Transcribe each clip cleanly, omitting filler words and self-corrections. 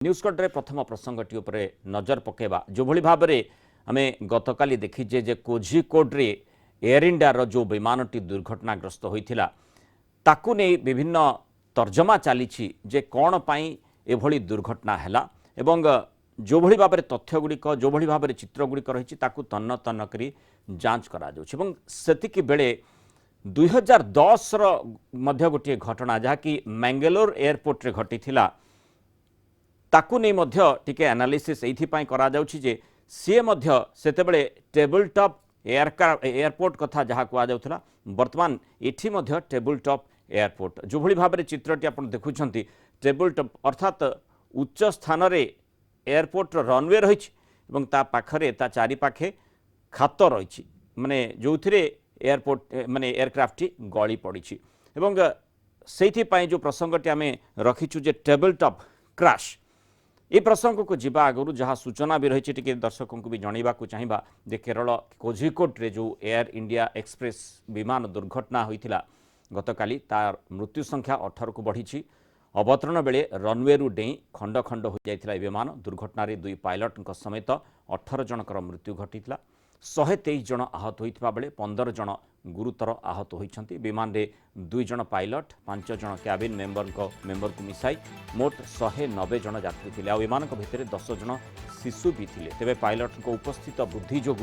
न्यूजकट्रे प्रथम प्रसंगटी उपरे नजर पकेबा जो भली भाव में आम गतकाली देखीचे जे कोझिकोड्रे एयर इंडिया जो विमानटी दुर्घटनाग्रस्त होता ताकू नहीं विभिन्न तर्जमा चली जे कौन पाई एभली दुर्घटना हैला एवं जो भली भाव में तथ्यगुड़िक जो भली भाव में चित्रगुड़िक रही तन्न तन्न करी जांच करा जाउछि सेतिकी बेले 2010 गोटे घटना जहाँकि मैंगलोर एयरपोर्ट रे घटी ताकू नहीं मध्य टिके एनालिसिस एइथिपाई करा जाउछि जे सीए मध्य सेतेबेले टेबल टॉप एयरपोर्ट कथा जहाँ कहा जाउथला वर्तमान एठी मध्य टेबल टॉप एयरपोर्ट जो भली भाव में चित्रटी आपण देखुछंती टेबल टॉप अर्थात उच्च स्थान रे एयरपोर्ट रनवे रही एवं ता पाखरे ता चारि पाखे खात रही माने जोथिरे एयरपोर्ट माने एयरक्राफ्ट टी गली पड़ी एवं सेइथिपाई जो प्रसंगटी आमे रखिछु जे टेबल टॉप क्रैश ये प्रसंग को जीवा आगु जहाँ सूचना भी रही टी दर्शकों को भी जनवा चाहिए जे केरल कोझिकोड रे जो एयर इंडिया एक्सप्रेस विमान दुर्घटना होता गतकाली तार मृत्यु संख्या 18 को बढ़ी अवतरण बेले रनवे रु डेई खंड खंड हो जाता विमान दुर्घटन दुई पायलट समेत 18 जनकर मृत्यु घटी 123 जन आहत होता बेले 15 जन गुरुतर आहत होती विमान रे 2 जन पायलट 5 जन कैबिन मेंबर को मिसाई मोट 190 जन यात्री थे विमान भितर 10 जन शिशु भी थे तेरे पायलट उपस्थित बुद्धि जो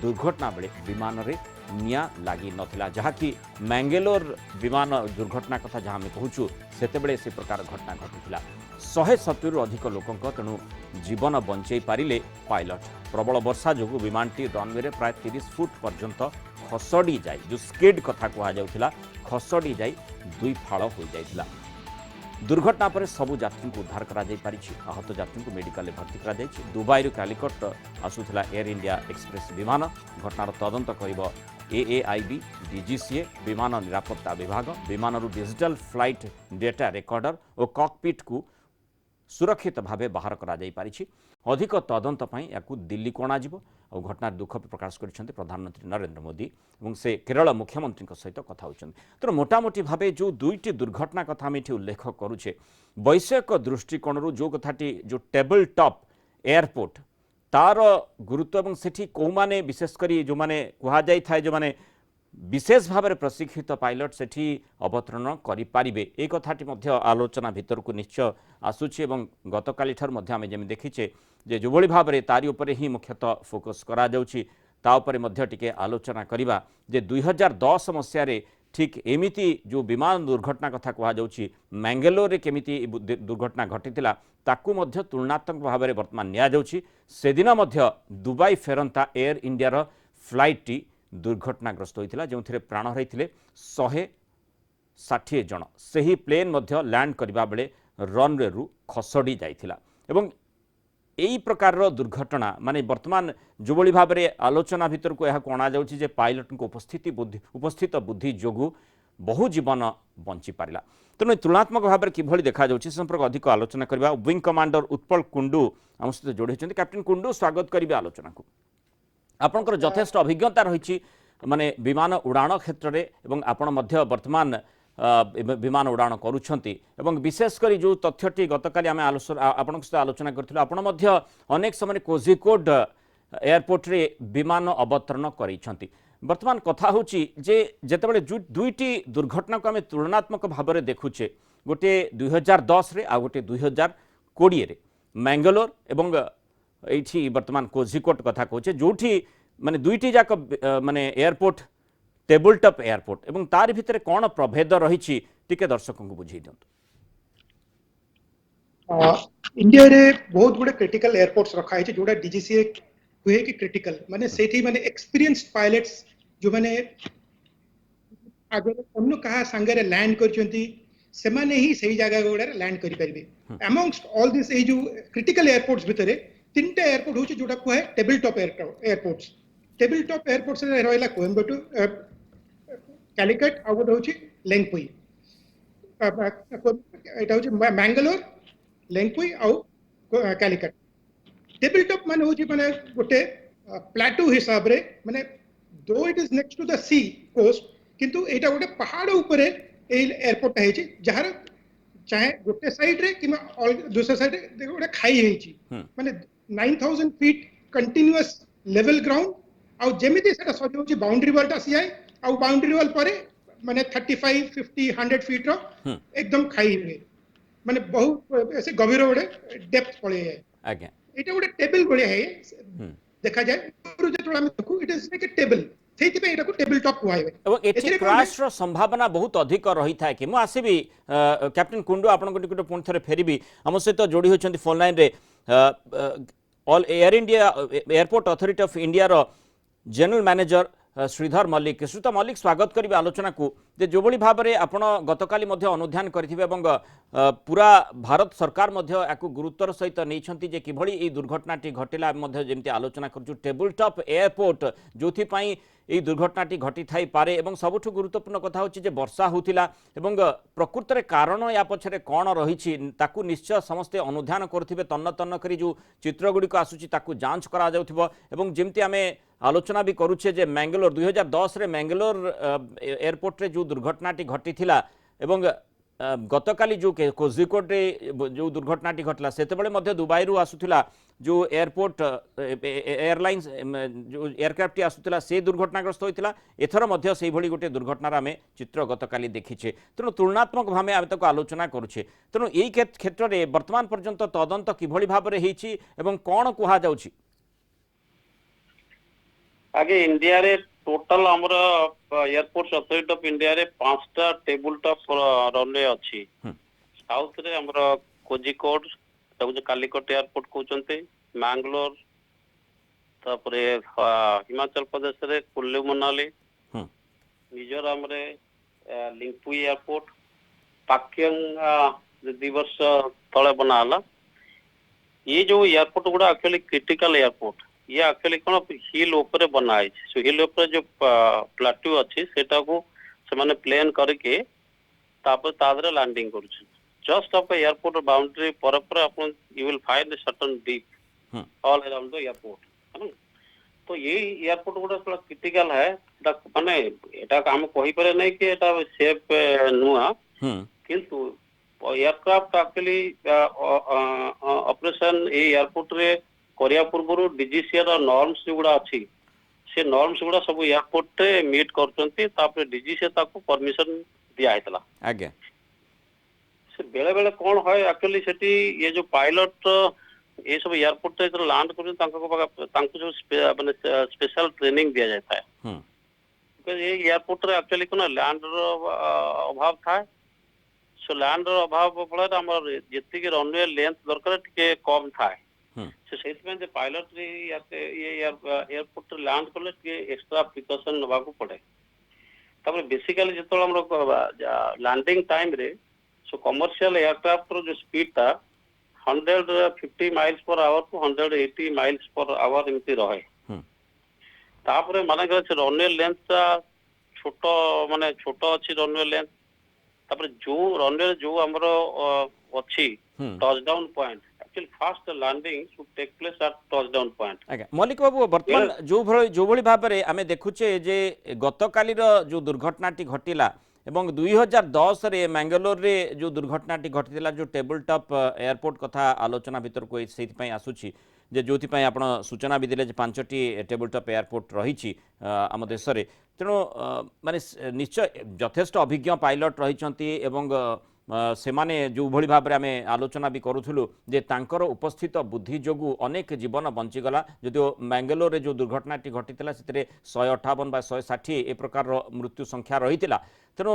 दुर्घटना बेले विमान रे निया लगी नथिला जहाँकि मैंगलोर विमान दुर्घटना कथा जहाँ आम कहूँ से प्रकार घटना घटी 170 अधिक लोकों तेणु जीवन बंचई पारिले पायलट प्रबल वर्षा जो विमानटी रनवे रे प्राय 30 फुट पर्यंत खसड़ी जाए जो स्किड कथा कहुला खसड़ी जाए दुई फाड़ हो जाता दुर्घटना पर सबु यात्री को उद्धार करा जाई पारिछि आहत यात्री को मेडिकल भर्ती करा जाइछि दुबई रु कालिकट आसुथिला एयर इंडिया एक्सप्रेस विमान घटनार तदंत करिब एएआईबी डीजीसीए विमान निरापत्ता विभाग विमान रु डिजिटल फ्लाइट डेटा रेकर्डर और कॉकपिट को सुरक्षित भावे बाहर करा जाई पारिछि अधिक तदंत पई याकू दिल्ली को अणाजिबो और घटनार दुख प्रकाश करिसेंति प्रधानमंत्री नरेंद्र मोदी और से केरल मुख्यमंत्री सहित कथा होइछन्ति तो मोटामोटी भावे जो दुईटी दुर्घटना कथा आम ये उल्लेख करुचे वैषयिक दृष्टिकोण जो कथाटी जो टेबल टॉप एयरपोर्ट तार गुरुत्व और सेठी को माने विशेषकर जो माने कहा जाई थाए जो माने विशेष भाव में प्रशिक्षित पायलट सेठी अवतरण करें एक कथाटी आलोचना भितर को निश्चय आसूची गतकाली आम जमी देखीचे जे जो भली भाव में तारी उपरे ही मुख्यतः फोकस करा जाउची ता उपरे मध्य टिके आलोचना करिबा जे 2010 मसीह ठीक एमिति जो विमान दुर्घटना कथा कहा जाउची मैंगलोर रे केमिति दुर्घटना घटितिला ताकू मध्य तुलनात्मक भाव में वर्तमान निया जाउची सेदिन मध्य दुबई फेरंता एयर इंडिया रो फ्लाइट टी दुर्घटनाग्रस्त होता जो प्राण हरई 160 जन से ही प्लेन मध्य लैंड करबा बेले रनवे रु खसड़ी जाइथिला एवं यही प्रकार दुर्घटना माने वर्तमान जो भली भाव में आलोचना भितर को यह अणा जाउछि पायलट को उपस्थित बुद्धि जोगु बहु जीवन बंची पारिला तेणु तुलनात्मक भाव में किभली देखा जाउछि संपर्क अधिक आलोचना करबा विंग कमांडर उत्पल कुंडू आम सहित जोड़ी कैप्टेन कुंडू स्वागत करेंगे आलोचना को आपंकर यथेष्ट अभिज्ञता रही माने विमान उड़ाण क्षेत्र में एवं आपण मध्य वर्तमान विमान उड़ाण करुछंती एवं विशेषकर जो तथ्यटी गतकाली आम आपण सहित आलोचना करथिलु आपण मध्य अनेक समय कोझिकोड एयरपोर्ट रे विमान अवतरण करिसंती वर्तमान कथा होची जे जेतेबेले दुईटी दुर्घटना को आम तुलनात्मक भाव में देखुचे गोटे 2010 रे आ गोटे 2020 रे मैंगलोर एवं एठी वर्तमान कोझिकोड कथा कहचे जोठी माने दुईटी जाक माने एयरपोर्ट टेबल टॉप एयरपोर्ट एवं तार भितर कौन प्रभेद रही टिके दर्शकों को बुझे दिंतु इंडिया रे बहुत गुडे क्रिटिकल एयरपोर्ट्स रखा है जोड़ा डीजीसीए हुए कि क्रिटिकल माने सेठी माने एक्सपीरियंस्ड पायलट्स जो माने आगे अन्य कहा संगे लैंड करचंती से माने ही सही जगह गुडा लैंड करि परिबे अमंगस्ट ऑल दिस ए जो क्रिटिकल एयरपोर्ट्स भितरे तीनटा एयरपोर्ट होची जोड़ा को है table top airports table top airports रे रहला कोयंबटूर कैलिकट आ गोटे होची लेंगपुई एटा होची मैंगलोर लेंगपुई आ कैलिकट टेबल टॉप माने होची माने गोटे प्लेटू हिसाब रे माने दो it is next to the sea coast किंतु एटा गोटे पहाड़ ऊपर ए एयरपोर्ट है जहार चाहे गोटे साइड रे कि दूसरे साइड रे देखो गोटे खाई हेची माने 9000 फीट कंटीन्यूअस लेवल ग्राउंड आ जेमिति सेटा सजो छी बाउंड्री वॉल ता सियाई आ बाउंड्री वॉल परे माने 35 50 100 फीट रो एकदम खाई हुए माने बहुत ऐसे गभीर गोटे डेप्थ पळे है आज्ञा एटा गोटे टेबल बढिया है देखा जाए जो हम देखू it is like a table सेति पे एटा को टेबल टॉप हुआ है এবং এটি ক্রাশর সম্ভাবনা বহুত অধিক রহি থাকে কি মু আসিবি ক্যাপ্টেন কুন্ডু আপনার টিকিট পুଣି থরে ফেরিবি আমার সহিত যোড়ি হয়েছেন ফোন লাইন রে all Air India Airport Authority of India रो जनरल मैनेजर श्रीधर मल्लिक श्रीयुत मल्लिक स्वागत करेंगे आलोचना को जे जो भाव में आपण गतकाली अनुध्यान करेंगे पूरा भारत सरकार याकू गुरुत्वर सहित नहीं जे किभली ए दुर्घटनाटी घटिला जमी आलोचना करूँ टेबल टॉप एयरपोर्ट जो এই দুর্ঘটনাটি ঘটি থাই পারে এবং সবুঠু গুরুত্বপূর্ণ কথা হচ্ছে যে বর্ষা হোতিলা এবং প্রকৃতরে কারণ ইয়া পছরে কোণ রহিছি তাকু নিশ্চয় সমস্তে অনুধ্যান করুথিবে তন্ন তন্ন করি যে চিত্রগুড়িক আসুচি তাকু যাঞ্চ করা যাউথিব এবং যেমতি আমি আলোচনা भी करुचे जे मैंगलोर 2010 रे मैंगलोर एयरपोर्ट रे जो दुर्घटनाटी घटिथिला এবং गतकाली जो कोझिकोड रे जो दुर्घटनाटी घटला सेतेबेले मध्य दुबई रु आसुथिला जो एयरपोर्ट एयरलाइंस जो एयरक्राफ्ट आसुथिला से दुर्घटनाग्रस्त होइतिला एथर मध्य सेही भली गोटे दुर्घटनार आमे चित्र गतकाली देखिछे तेणु तुलनात्मक भावे आमे ताको आलोचना करुछे तेणु एई क्षेत्र रे वर्तमान पर्यंत तदंत किभली भाव रे हेछि एवं कोन कुहा जाउछि आगे इंडिया रे टोटल हमर एयरपोर्ट अथॉरिटी ऑफ इंडिया रे 5टा टेबल टॉप रनवे अछि साउथ रे हमर कोझिकोड ताको कालीकोट एयरपोर्ट कहउचंते मैंगलोर तापरे हिमाचल प्रदेश रे कुल्लू मनाली मिजोरम रे लिंगपुई एयरपोर्ट पाक्योंग 2 वर्ष तळे बनाला ये जो एयरपोर्ट गुडा एक्चुअली क्रिटिकल एयरपोर्ट ये एक्चुअली कोन हिल ऊपर बना है सो हिल ऊपर जो प्लाटू अछि सेटा को से माने प्लेन करके तापर तादरे लैंडिंग करू जस्ट ऑफ एयरपोर्ट बाउंड्री पर अपन you will find a certain dip all around the airport है तो ये एयरपोर्ट गुडा थोड़ा क्रिटिकल है माने एटा काम कहि परे नै कि एटा सेफ नुआ किंतु एयरक्राफ्ट एक्चुअली ऑपरेशन ए एयरपोर्ट रे करिया पूर्व डीजीसीआर नॉर्म्स गुड़ा अच्छी से नॉर्म्स गुड़ा सब एयरपोर्ट रे मीट करचंती तापर डीजीसीआर ताको परमिशन दिया हेतला आज्ञा से बेले बेले कोन होय एक्चुअली सेठी ये जो पायलट ये सब एयरपोर्ट रे लैंड कर तांको जो माने स्पेशल ट्रेनिंग दिया जाता है बिकॉज़ ये एयरपोर्ट रे एक्चुअली कोन लैंड रो अभाव था सो लैंड रो अभाव फल हमर जति के रनवे लेंथ दरकार टिके कम था से सेट पायलट ये एयरपोर्ट लैंड कले एक्स्ट्रा प्रिकॉशन नवा को पड़े तब बेसिकली जो हम लैंडिंग टाइम रे सो कमर्शियल एयरक्राफ्ट रो जो स्पीड था 150 miles per hour to 180 miles per hour एमती रहे तापर माने रनवे लेंथ छोटो माने छोटो अच्छी रनवे लेंथ तापर जो रनवे जो हमरो अच्छी touchdown point fast landing should take place at touchdown point आज्ञा मल्लिक बाबू वर्तमान जो भली भाव में आमे देखुचे जे गतकाली जो दुर्घटनाटी घटिला एवं 2010 रे मैंगलोर रे जो दुर्घटनाटी घटिला जो टेबल टॉप एयरपोर्ट कथा आलोचना भीतर को से आसूची जे जोथि पई आपण सूचना भी दिले जे 5टी टेबल टॉप एयरपोर्ट रही आम देश रे तेणु माने निश्चय यथेष्ट अभिज्ञ पायलट रही एवं से माने जो भली भाव आम आलोचना भी करूँ जे तांकर उपस्थित बुद्धि जोगु अनेक जीवन बंचीगला जदिव मैंगलोर रे जो दुर्घटनाटी घटिला से 158 बा 160 ए प्रकार मृत्यु संख्या रही तेणु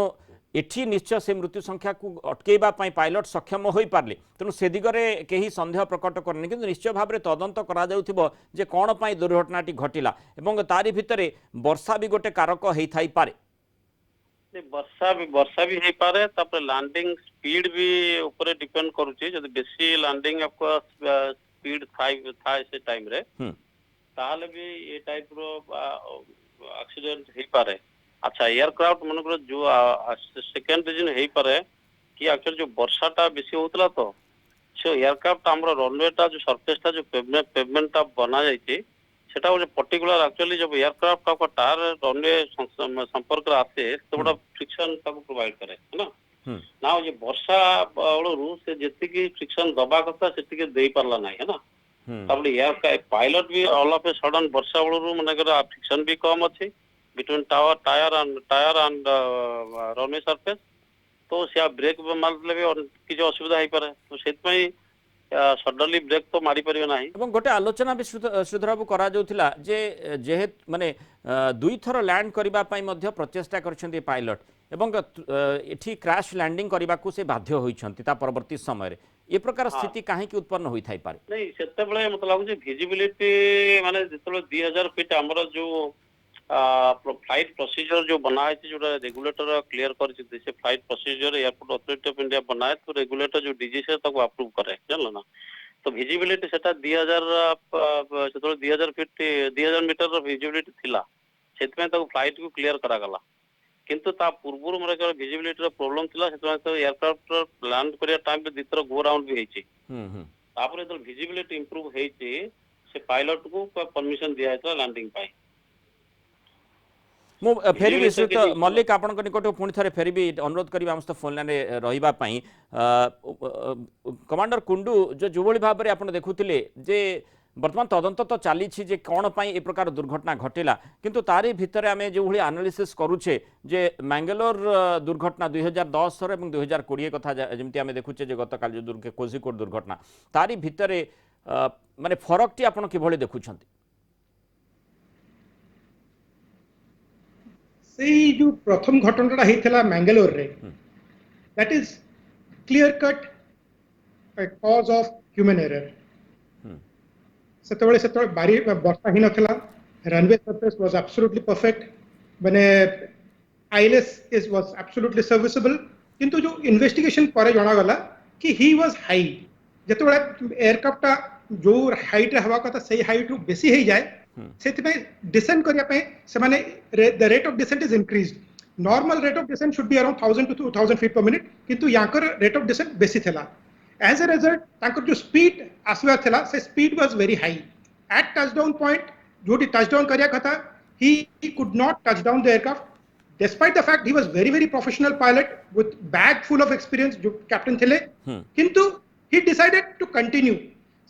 एठी निश्चय से मृत्यु संख्या को अटकेबा पायलट सक्षम हो पारे तेणु से दिगरे कहीं सन्देह प्रकट करनी कि निश्चय भाव में तदंत करा जे कौन पाई दुर्घटनाटी घटिला एवं तारी भितर वर्षा भी गोटे कारक होई पारे वर्षा भी हो पारे तापर लैंडिंग स्पीड भी ऊपर डिपेंड करूची जदि बेसी लैंडिंग आपको स्पीड था से टाइम रे ताले भी ये टाइप रो एक्सीडेंट हो पारे अच्छा एयरक्राफ्ट मन जो सेकंड रीजन हो पारे कि एक्चुअली जो वर्षाटा बेसी होतला तो से एयरक्राफ्ट हमरो रनवेटा जो सरफेसटा जो पेवमेंटटा बना जाइए सेटा वो पर्टिकुलर एक्चुअली जब एयरक्राफ्ट का टायर रनवे संपर्क आसे तो बड़ा फ्रिक्शन ताको प्रोवाइड करे है ना ना ये वर्षा बेलू से जी फ्रिक्शन दबा कथा से दे पारला ना है ना पायलट भी ऑल ऑफ ए सडन वर्षा बेलू मन फ्रिक्शन भी कम अच्छी between tyre and runway surface तो से ब्रेक मारले भी किसी असुविधा हो पारे तो से सडनली ब्रेक तो मारी परियो नाही এবং গোটে আলোচনা भी শ্রীধর বাবু করা যাউথিলা যে যেহেতু মানে দুই থর ল্যান্ড করিবা পাই মধ্য প্রচেষ্টা করছন্তি পাইলট এবং এটি ক্র্যাশ ল্যান্ডিং করিবাকু से बाध्य होइछन्ति ता परवर्ती समय ए प्रकार स्थिति काहे कि उत्पन्न होई थाई पारे नहीं सेते बेले मत लागु विजिबिलिटी माने जेतले 2000 फीट हमर जो फ्लाइट प्रोसीजर जो बना है जो रेगुलेटर क्लियर कर से flight procedure airport authority of India बनाए तो रेगुलेटर जो डीजीसी तक अप्रूव करे जानल ना तो विजिबिलिटी सेटा 2000 फीट 2000 मीटर विजिबिलिटी थिला सेतमे तक फ्लाइट को क्लियर करा गला किंतु ता पूर्व मोर के विजिबिलिटी प्रॉब्लम थिला सेतमे तो एयरक्राफ्ट लैंड करिया टाइम पे दितर गो राउंड भी हेची तापर तो विजिबिलिटी इंप्रूव हेची से पायलट को परमिशन दिया है लैंडिंग पाई मु फेरबी श्रीयुत मल्लिक आपण निकट पुणी थे फेरबी अनुरोध करी आम सहित फोन लाइन रही कमांडर कुंडू जो भाव में आप देखुले जे बर्तमान तदंत तो चली जे कौन पाई ए प्रकार दुर्घटना घटिला किंतु तारी भितर आम जो भाई एनालिसिस करुचे जे मैंगलोर दुर्घटना 2010 और 2020 कथा जमी आम देखुचे गतकाल जो कोझिकोड दुर्घटना तारी भितर माने फरक टी आपण किभली देखुछंती से जो प्रथम घटनाटा होता मैंगलोर रे that is clear cut cause of human error से बारी वर्षा ही नथला runway surface was absolutely perfect माने ILS is was absolutely serviceable किंतु जो इन्वेस्टिगेशन पर जणा गला कि ही वाज हाई जते एयरक्राफ्ट जो हाइट हवा कथा सही हाइट रु बेसी हे जाए से डिसेंड करिया पे से माने the rate of descent is increased normal rate of descent should be around 1000 to 2000 feet per minute किंतु याकर रेट ऑफ डिसेंट बेसी थला एज अ रिजल्ट ताकर जो स्पीड आसवा थला से speed was very high at touchdown point जोटी touchdown करिया कथा he could not touch down the aircraft despite the fact he was very professional pilot with bag full of experience जो captain थले किंतु ही डिसाइडेड टू कंटिन्यू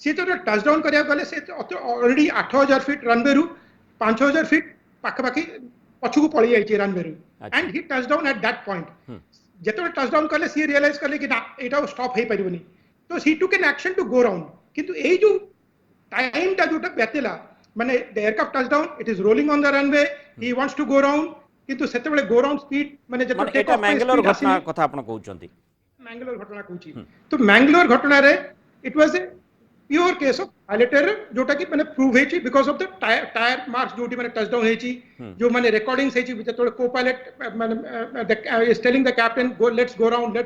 सी तो touchdown करिया गले से ऑलरेडी 8000 फीट रनवे रु 5000 फीट पाखापाखि पछुको पड़ी जाइए रनवे रु and he touchdown at that point जेतो टचडाउन कले सी रियलाइज कले कि ना एटा स्टॉप हे परिबनी तो he took an action to go round किंतु ए जो टाइम ता जोटा बेतेला माने the aircraft touchdown it is rolling on the runway he wants to go round किंतु सेते बेले गो राउंड स्पीड माने जेतो टेक ऑफ मैंगलोर घटना कथा आपण कहउचंती मैंगलोर घटना कहउची तो मैंगलोर घटना रे it was a pure case of pilot error जोटा कि माने प्रूव हेची because of the tyre marks जोटी माने टचडाउन हेची जो माने रिकॉर्डिंग्स हेची जेतो को पायलट माने is telling the captain go let's go round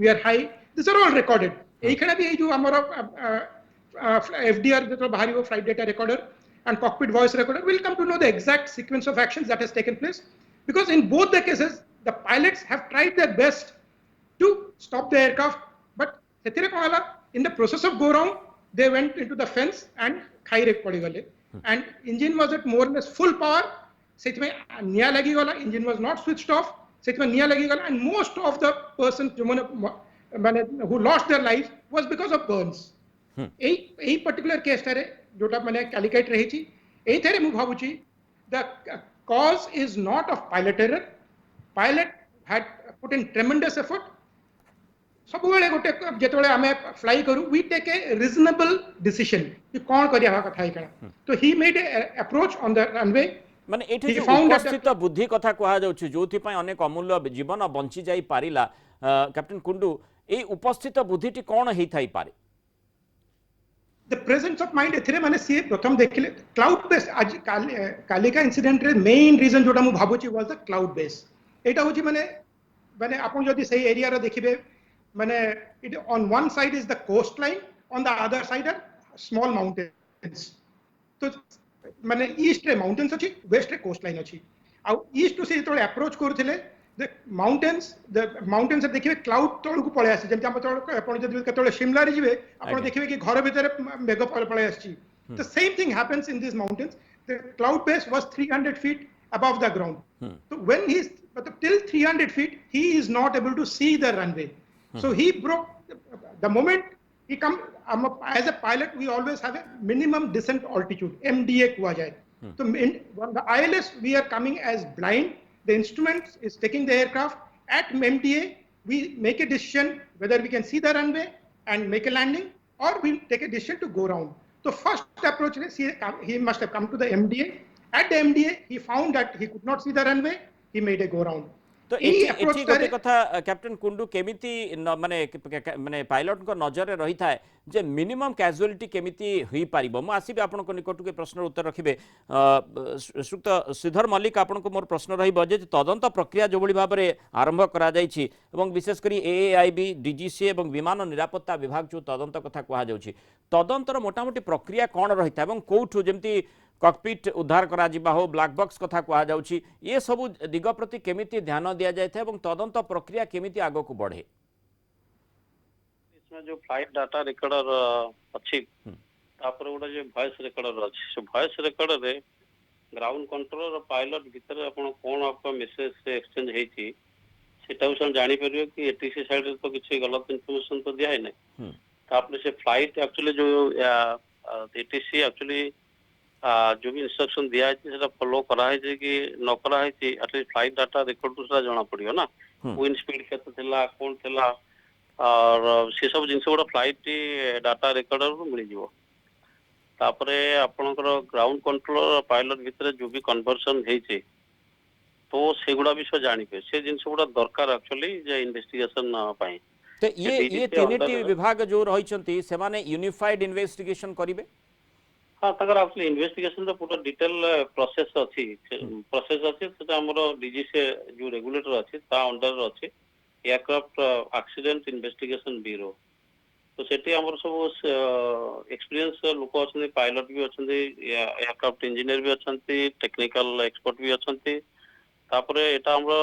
we are high this are all recorded एखना भी जो हमर एफडीआर जेतो बाहरी वो flight data recorder and cockpit voice recorder will come to know the exact sequence of actions that has taken place because in both the cases the pilots have tried their best to stop the aircraft but सेतिरे कोला in the process of go round they went into the fence and khaire padi gale and engine was at more or less full power setme niya lagi gala engine was not switched off setme niya lagi gala and most of the persons who lost their lives was because of burns ei particular case tare jota mane calicate rahi chi ei thare mu bhabuchi the cause is not of pilot error pilot had put in tremendous effort सब बेले गोटे जेतोले आमे fly करू we take a reasonable decision कि कोन करिया कथा ही करा तो ही made a approach on the runway माने एठी जो उपस्थित बुद्धि कथा कहा जाउछि जोथि पय अनेक अमूल्य जीवन बंची जाई पारिला कैप्टन कुंडू ए उपस्थित बुद्धिटी कोन हेई थाई पारे द प्रेजेंस ऑफ माइंड एथिरे माने सी प्रथम देखिले क्लाउड बेस आज कालिका इंसिडेंट रे मेन रीजन जोटा मु भाबुछि वाज द क्लाउड बेस एटा होछि माने माने आपन जदि सही एरिया रे देखिबे माने it on one side is the coastline on the other side are small mountains तो माने ईस्ट रे माउंटेन्स अछि वेस्ट रे कोस्टलाइन अछि आ ईस्ट टू से तो अप्रोच करथिले द माउंटेन्स देखिबे क्लाउड तळ को पळे आसी जेंति हम तळ आपण जदि केतळे शिमला रे जिवे आपण देखिबे कि घर भीतर मेघ पळे आसी the same thing happens in these mountains the cloud base was 300 feet above the ground so when he but till 300 feet he is not able to see the runway. So he broke the moment he come. As a pilot we always have a minimum descent altitude, MDA kuha jaye. So on the ILS we are coming as blind. The instrument is taking the aircraft at MDA. We make a decision whether we can see the runway and make a landing, or we take a decision to go round. So first approach is he must have come to the MDA. At the MDA he found that he could not see the runway. He made a go round. तो एठी गोटे कथा captain Kundu केमिति माने माने pilot को नजर रही था जे मिनिमम कैजुअलिटी केमिति हुई पारिबो मु आसीबे आपन को निकट के प्रश्न उत्तर रखिबे श्रीयुक्त श्रीधर मल्लिक आपन को मोर प्रश्न रहिबो जे तदंत प्रक्रिया जो भली भाबरे आरंभ करा जायछि एवं विशेष करी एएआईबी डीजीसी एवं विमान निरापत्ता विभाग जो तदंत कथा कहा जाउछि तदंतर मोटामोटी प्रक्रिया कोन रहिता एवं कोठु जेमति कॉकपिट उद्धार करा जिबा हो ब्लैक बॉक्स कथा कहा जाउछि ये सब दिग प्रति केमिति ध्यान दिया जाय था एवं तदंत प्रक्रिया केमिति आगो को बढ़े इसमें जो फ्लाइट डाटा रिकॉर्डर अछि तापर गोटे जो वॉइस रिकॉर्डर अछि सो वॉइस रिकॉर्डर रे ग्राउंड कंट्रोलर और पायलट भीतर आपण कोन आपका मैसेज से एक्सचेंज हेछि सेटा हम जानि परियो कि एटीसी साइड रे तो किछि गलत इंफॉर्मेशन तो दिया है नै तापर से फ्लाइट एक्चुअली जो एटीसी एक्चुअली जो भी इंस्ट्रक्शन दिया है फॉलो करा है कि न करा है एटलीस्ट फ्लाइट डाटा रिकॉर्ड तो जाना पड़ियो ना विंड स्पीड केते थिला कोन थिला और से सब जिंस गोटा फ्लाइट डाटा रिकॉर्डर मिल जिवो तापरे आपनकर ग्राउंड कंट्रोलर और पायलट भीतर जो भी कन्वर्सन हेचे तो सेगुडा विषय जानि पे से जिंस गोटा दरकार एक्चुअली जे इन्वेस्टिगेशन पाई तो ये तीनटी विभाग जो रहिसंती से माने यूनिफाइड इन्वेस्टिगेशन करिवे हाँ तकर एक्चुअली इन्वेस्टिगेशन तो पूरा डिटेल प्रोसेस अछि सेटा हमरो डीजीसी जो रेगुलेटर अछि ता अंडर अछि एयरक्राफ्ट एक्सीडेंट इन्वेस्टिगेशन ब्यूरो तो सेठी हमरो सब एक्सपीरियंस लोक अछि पायलट भी अछि एयरक्राफ्ट इंजीनियर भी अछि टेक्निकल एक्सपर्ट भी अछि तापरे एटा हमरो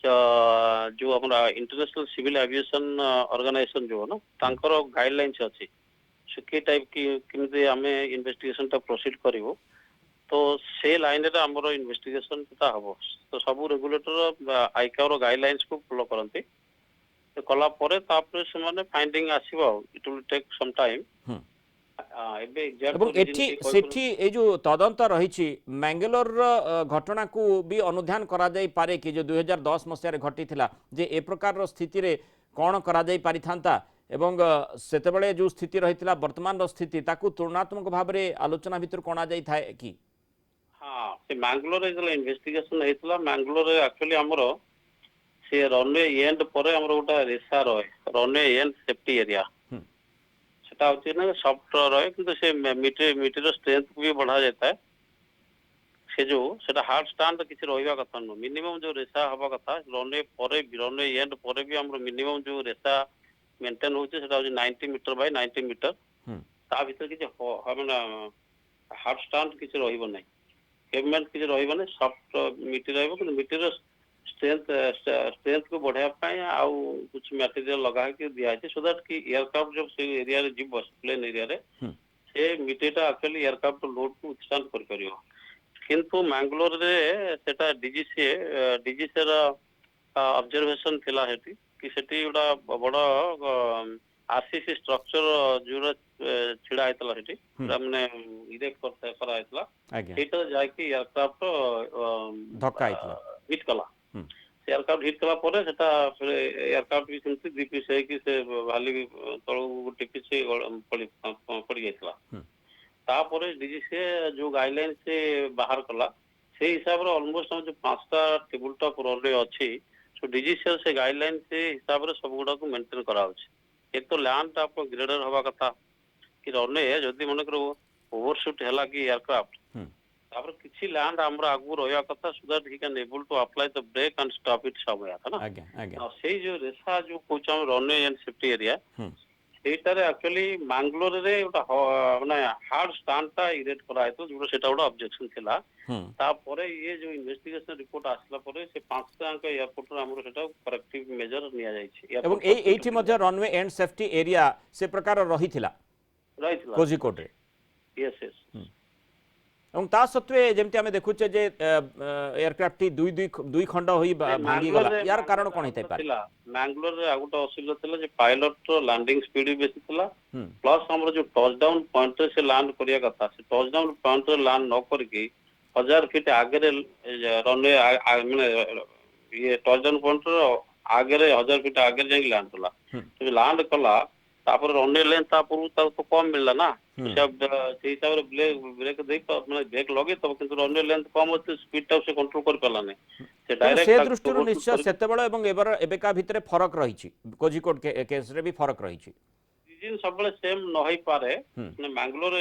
जो हमरा इंटरनेशनल सिविल एविएशन ऑर्गेनाइजेशन जो ना तांकर गाइडलाइंस अछि के टाइप की किमते हमें इन्वेस्टिगेशन ता प्रोसीड करिवो तो से लाइन रे हमरो इन्वेस्टिगेशन ता हबो तो सब रेगुलेटर आईका रो गाइडलाइंस को फॉलो करंती तो कला परे तापर से माने फाइंडिंग आसीबो it will take some time एबे एग्जैक्ट एठी सेठी ए जो तदंत रहिछि मैंगलोर घटना को भी अनुध्यान करा जाई पारे कि जो 2010 मसिया रे घटिथिला जे ए प्रकार रो स्थिति रे कोन करा जाई पारिथांता एवं सेतेबेले जो स्थिति रहितला वर्तमान रो स्थिति ताकू तुलनात्मक भाव रे आलोचना भितर कोना जाई थाए कि हां से मैंगलोर रे जो इन्वेस्टिगेशन हेतला मैंगलोर रे एक्चुअली हमरो से रनवे एंड परे हमरो गोटा रेसा रहे रनवे एंड सेफ्टी एरिया सेटा होची ना सॉफ्ट रहे किंतु से मीटर स्ट्रेंथ भी बढ़ा जाता है से जो सेटा हार्ड स्टैंड किछि रहिबा कथा न मिनिमम जो रेसा हबा कथा रनवे परे रनवे एंड परे भी हमरो मिनिमम जो रेसा मेंटेन होचे सेटा 90 मीटर बाय 90 मीटर ता भीतर किछि हमना हार्ड स्टैंड किछि रहिबो नै पेमेंट किछि रहिबो नै सॉफ्ट मीटर रहबो कि मीटर स्ट्रेंथ को बढ़ाया पाए आउ कुछ मटेरियल लगा के दिया है सो दैट कि एयरक्राफ्ट जब से एरिया रे जीव प्लेन एरिया रे से मीटरटा एक्चुअली एयरक्राफ्ट लोड को विथस्टैंड कर करियो किंतु मैंगलोर रे सेटा डीजीसी रा ऑब्जर्वेशन थिला हेटी कि सेठी उडा बड़ आरसीसी स्ट्रक्चर जो छिड़ा हेतला हेटी हमने इरेक्ट करते करा हेतला एटा जाय कि एयरक्राफ्ट धक्का हेतला हिट कला से एयरक्राफ्ट हिट कला परे सेटा फिर एयरक्राफ्ट भी सेमती दीपी से कि से भाली तळु टिपी से पड़ी गयतला ता परे डीजीसी जो गाइडलाइन से बाहर कला से हिसाब रे ऑलमोस्ट हम जो 5टा टेबल टॉप रनवे अछि सो डीजीसी से गाइडलाइन से हिसाब रे सब गुडा को मेंटेन करा होछि एक तो लैंड आप ग्रेडर हवा कथा कि रनवे जदी मन करो ओवरशूट हला कि एयरक्राफ्ट तापर किछि लैंड हमरा आगु रहया कथा so that he can able to apply the brake and stop it समया था ना आज्ञा से जो रेसा जो कोच हम रनवे एंड सेफ्टी एरिया सेटारे एक्चुअली मैंगलोर रे माने हार्ड स्टैंड ता इरेट करा तो जो सेटा उडा ऑब्जेक्शन थिला ता परे ये जो इन्वेस्टिगेशन रिपोर्ट आसला परे से 5टा अंक एयरपोर्ट रे हमरो सेटा करेक्टिव मेजर निया जाय छै एवं एठी मध्ये रनवे एंड सेफ्टी एरिया से प्रकार रहिथिला कोझिकोड रे यस ଏବଂ ତା ସତ୍वे ଯେମିତି ଆମେ ଦେଖୁଛେ ଯେ ଏୟାରକ୍ରାଫ୍ଟ ଟି ଦୁଇ ଖଣ୍ଡ ହୋଇ ଭାଙ୍ଗି ଗଲା यार कारण कोन हेतै पारे मैंगलोर रे आ गोटे असुविधा थिला जे पायलट रो लैंडिंग स्पीड भी बेसी थिला हम्म प्लस हमर जो टच डाउन पॉइंट रे से लैंड करिया कथा से टच डाउन पॉइंट रे लैंड न करके 1000 फीट आगे रे रनवे माने ये टच डाउन पॉइंट रो आगे रे 1000 फीट आगे जाई लैंड कला तो लैंड कला तापर रनवे लेन तापर तो कम मिलला ना सब से हिसाब रे ब्रेक दे माने ब्रेक लगे तब किंतु रनवे लेंथ कम होते स्पीड टा से कंट्रोल कर पाला नै से डायरेक्ट से दृष्टिରୁ ନିଶ୍ଚୟ ସେତେବେଳେ ଏବଂ ଏବେକା ଭିତରେ ଫରକ ରହିଛି କୋଜିकोड केस रे भी फरक ରହିଛି रीजन सबले सेम न होई पारे ने मैंगलोर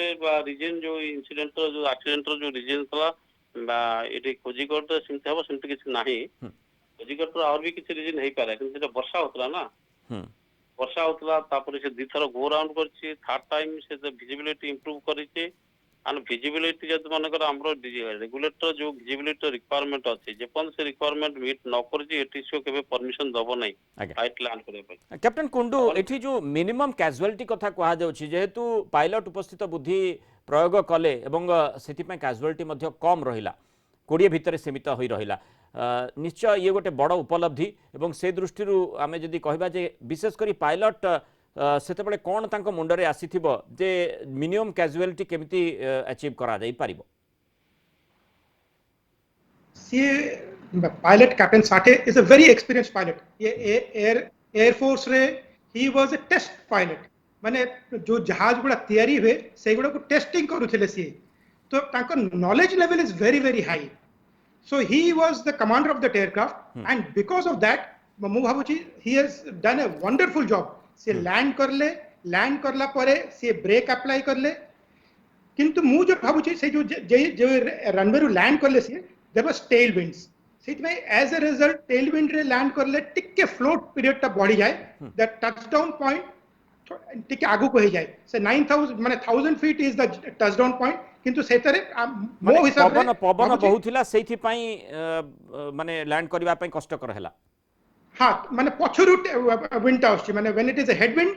रीजन जो इंसिडेंट जो एक्सीडेंट जो रीजन थला बा एटी कोजिकोड सिमते हबो सिमते किछ नाही कोजिकोड और भी किछ रीजन हेई पारे किंतु सेटा वर्षा होतला ना वर्षा होतला तापर से दी थरो गो राउंड करछि थर्ड टाइम से विजिबिलिटी इंप्रूव करिछि and visibility जब मन कर हमरो रेगुलेटर जो visibility रिक्वायरमेंट अछि जे पन से रिक्वायरमेंट मीट न करछि एटीसीओ केबे परमिशन दबो नै फ्लाइट लैंड करे पय कैप्टन कुंडू एठी जो मिनिमम कैजुअलिटी कथा कहा जाउछि जेहेतु पायलट उपस्थित बुद्धि प्रयोग कले एवं सेति पय कैजुअलिटी मध्ये कम रहिला 20 भितर सीमित होई रहिला निश्चय ये गोटे बड़ उपलब्धि एवं से दृष्टि आमे जदि कहबा जे विशेष करी पायलट सेतेबेले कोन तांको मुंडरे आसीथिबो जे मिनिमम कैजुअलिटी केमिति अचीव करा जाई पारिबो सी pilot captain Sathe is a very experience pilot ये एयर फोर्स रे he was a test pilot माने जो जहाज गुडा तयारी हुए से गुडा को टेस्टिंग करूथिले सी तो तांको knowledge level is very very high so he was the commander of the aircraft and because of that मु भाबुची he has done a wonderful job से लैंड करला परे से ब्रेक अप्लाई करले किंतु मु जो भाबुची से जो रनवे रु लैंड करले से देयर वाज टेल विंड्स सेति में as a result tail wind रे लैंड करले टिके फ्लोट पीरियड ता बढ़ी जाए दैट टच डाउन पॉइंट टिके आगु को हे जाए से 9000 माने 1000 feet is the touch down point किंतु सेतरे मो हिसाब रे पवन बहुथिला सेति पई माने लैंड करबा पई कष्ट कर हैला हाँ माने पछरु विंड आउस माने when it is a headwind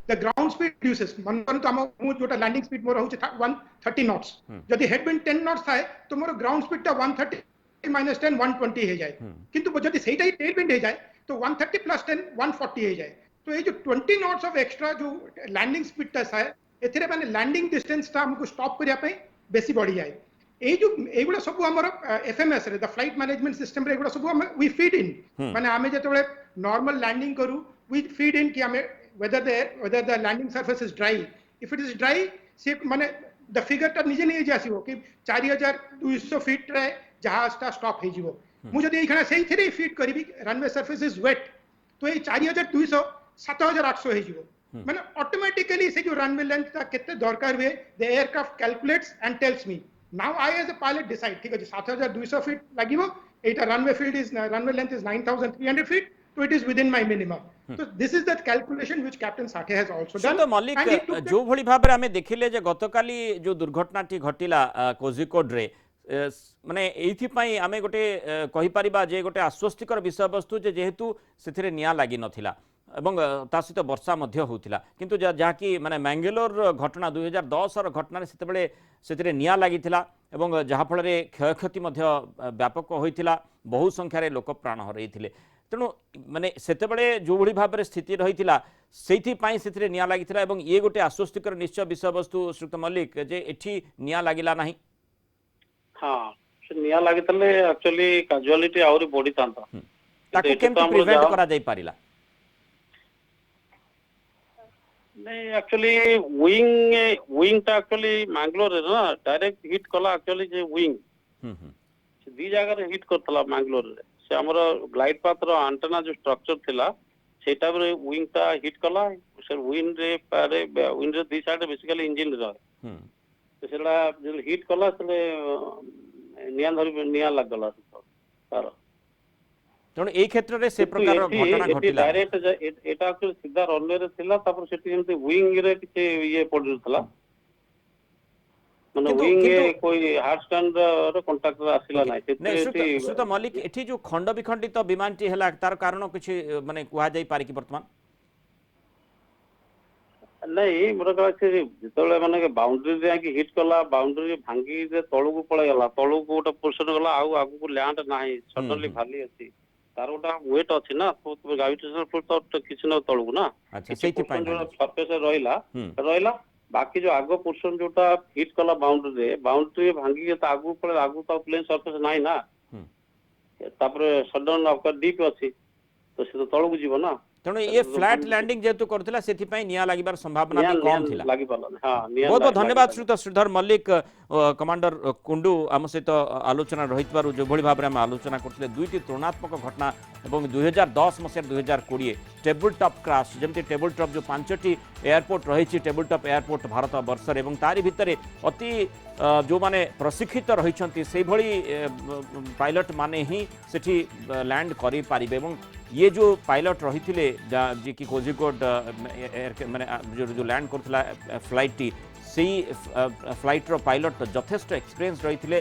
the ground speed reduces मन तो हम जोटा लैंडिंग स्पीड मोर होची 130 नॉट्स जदि हेडविंड 10 नॉट्स थाए तो मोर ग्राउंड स्पीड ता 130 -10 120 हे जाए किंतु जदि सेटा ही टेल विंड हे जाए तो 130 + 10 140 हे जाए तो ये जो 20 नॉट्स ऑफ एक्स्ट्रा जो लैंडिंग स्पीड ता थाए एथिरे माने लैंडिंग डिस्टेंस ता हमको स्टॉप करिया पई बेसी बढ़ी जाए ए जो एगुडा सब हमर एफएमएस रे द फ्लाइट मैनेजमेंट सिस्टम रे एगुडा सब हम वी फीड इन माने आमे जेतबे नॉर्मल लैंडिंग करू वी फीड इन कि आमे whether the landing surface is dry if it is dry से माने द फिगर ता निजे नहीं जासिबो कि 4200 फीट रे जहाज ता स्टॉप हे जिवो मु जदी एखना सेही थेरे फीट करबी रनवे सरफेस इज वेट तो ए 4200 7800 हे जिवो माने ऑटोमेटिकली से जो रनवे लेंथ ता केते दरकार हुए the aircraft calculates and tells me now I as a pilot decide ठीक है 7200 फीट लागिवो एटा runway length is 9300 feet so it is within my minimum so this is that calculation which captain Sathe has also done तो मल्लिक जो भली भाबरे आमे देखिले जे गतकाली जो दुर्घटनाटी घटिला कोजिकोड रे माने एथि पई आमे गोटे कहि परिबा जे गोटे आश्वस्तिकर विषय वस्तु जे जेहेतु सेथिरे निया लागि नथिला एवं ता सहित वर्षा मध्य होतिला किंतु जहाँकि माने मैंगलोर घटना 2010 र घटना सेतेबेले सेथिरे निया लागिथिला एवं जहा फल रे क्षयक्षति मध्य व्यापक होइथिला बहु संख्यारे लोक प्राण हरैथिले तेणु माने सेतेबेले जो भली भाबरे स्थिति रहिथिला सेथि पई सेथिरे निया लागिथिला एवं ये गोटे आश्वस्तिकर निश्चय विषय वस्तु श्रीयुक्त मल्लिक जे एठी निया लागिला नाही हां से निया लागितले एक्चुअली कैजुअलिटी आउरी बॉडी तांता ताको केमति प्रिवेंट करा जाई पारिला नहीं एक्चुअली विंग ता एक्चुअली मैंगलोर रे ना डायरेक्ट हिट कला एक्चुअली जे विंग से दी जगह रे हिट करतला मैंगलोर रे से हमर ग्लाइड पाथ रो एंटेना जो स्ट्रक्चर थिला सेटा रे विंग ता हिट कला सर विंड रे पारे विंड रे दी साइड बेसिकली इंजन रे तो सेला जो हिट कला से निया लग गला तार तेणु ए क्षेत्र रे से प्रकार घटना घटिला डायरेक्ट एटा एक्चुअली सीधा रनवे रे थिला तापर सेठी जेमते विंग रे किछे ये पडुथला माने विंग कोई हार्ड स्टैंड रो कांटेक्ट आसिला नाही श्रीयुक्त मल्लिक एठी जो खंड विखंडित विमान टी हला तार कारण किछि माने कुहा जाई पारि कि वर्तमान नहीं मोर कहला से जितले माने बाउंड्री रे आके हिट कला बाउंड्री भांगी जे तळु को पळे गला तळु को गोटे पोर्शन गला आउ आगु को लैंड नाही सडनली भाली अछि तार गोटा वेट अछि ना तो ग्रेविटेशनल फोर्स तो किछ न तळु को ना अच्छा सेति पाई सरफेस रहिला रहिला बाकी जो आगो पोर्शन जोटा हिट कला बाउंड्री भांगी के आगु पळे आगु तो प्लेन सरफेस नाही ना तापर सडन आपका डीप अछि तो से तो तळु को जीव ना तेणु ये फ्लैट लैंडिंग जेतु करथिला सेति पाई निया लागिबार संभावना भी कम थिला लागि पाला हां बहुत बहुत धन्यवाद श्रीयुत श्रीधर मल्लिक कमांडर कुंडू आम सहित आलोचना रही जो भाई भाव में आम आलोचना करते दुईटी तुलनात्मक घटना और 2010 मसीह 2020 टेबुल टॉप क्रैश जमती टेबुल टॉप जो 5टी एयरपोर्ट रही टेबुल टॉप एयरपोर्ट भारत वर्षर और तारी भितर अति जो माने प्रशिक्षित रही से भली पायलट माने ही सेठी लैंड करि पारिबे एवं ये जो पायलट रही थे जी की कोझिकोड माने जो लैंड करथिला फ्लाइट टी से फ्लाइट्र पायलट यथेष्ट एक्सपीरियंस रही थे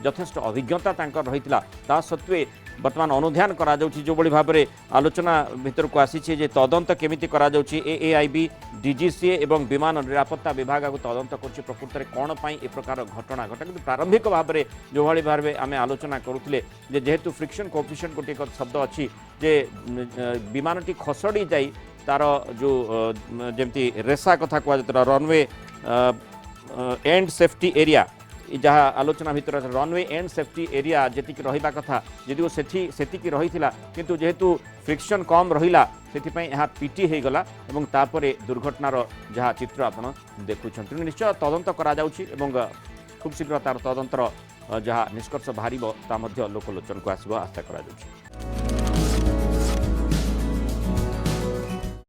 यथेष्ट अभिज्ञता रही ता सत्वे बर्तमान अनुध्यान करा जो बड़ी भाव में आलोचना भितर को आसी तदंत केमिति करा एएआईबी डीजीसीए एवं विमान निरापत्ता विभाग को तदंत कर प्रकृत में कौन पाई ए प्रकार घटना घटा कि प्रारंभिक भाव में जो भाई भाव में आम आलोचना करुले जेहेतु फ्रिक्शन कोएफिशिएंट गोटे शब्द अच्छी जे विमानटी खसड़ी जाई तार जो जमती रेसा कथा कह रनवे एंड सेफ्टी एरिया जहाँ आलोचना भितर रनवे एंड सेफ्टी एरिया जी रहा कथा जदि सेतिकी रही किंतु जेहेतु फ्रिक्शन कम रहा से पीटी हो गला और तापर दुर्घटनार जहाँ चित्र आप देखुं निश्चय तदंत करा खूब शीघ्र तार तदंतर जहाँ निष्कर्ष बाहर लोकलोचन को आसवा आशा करा।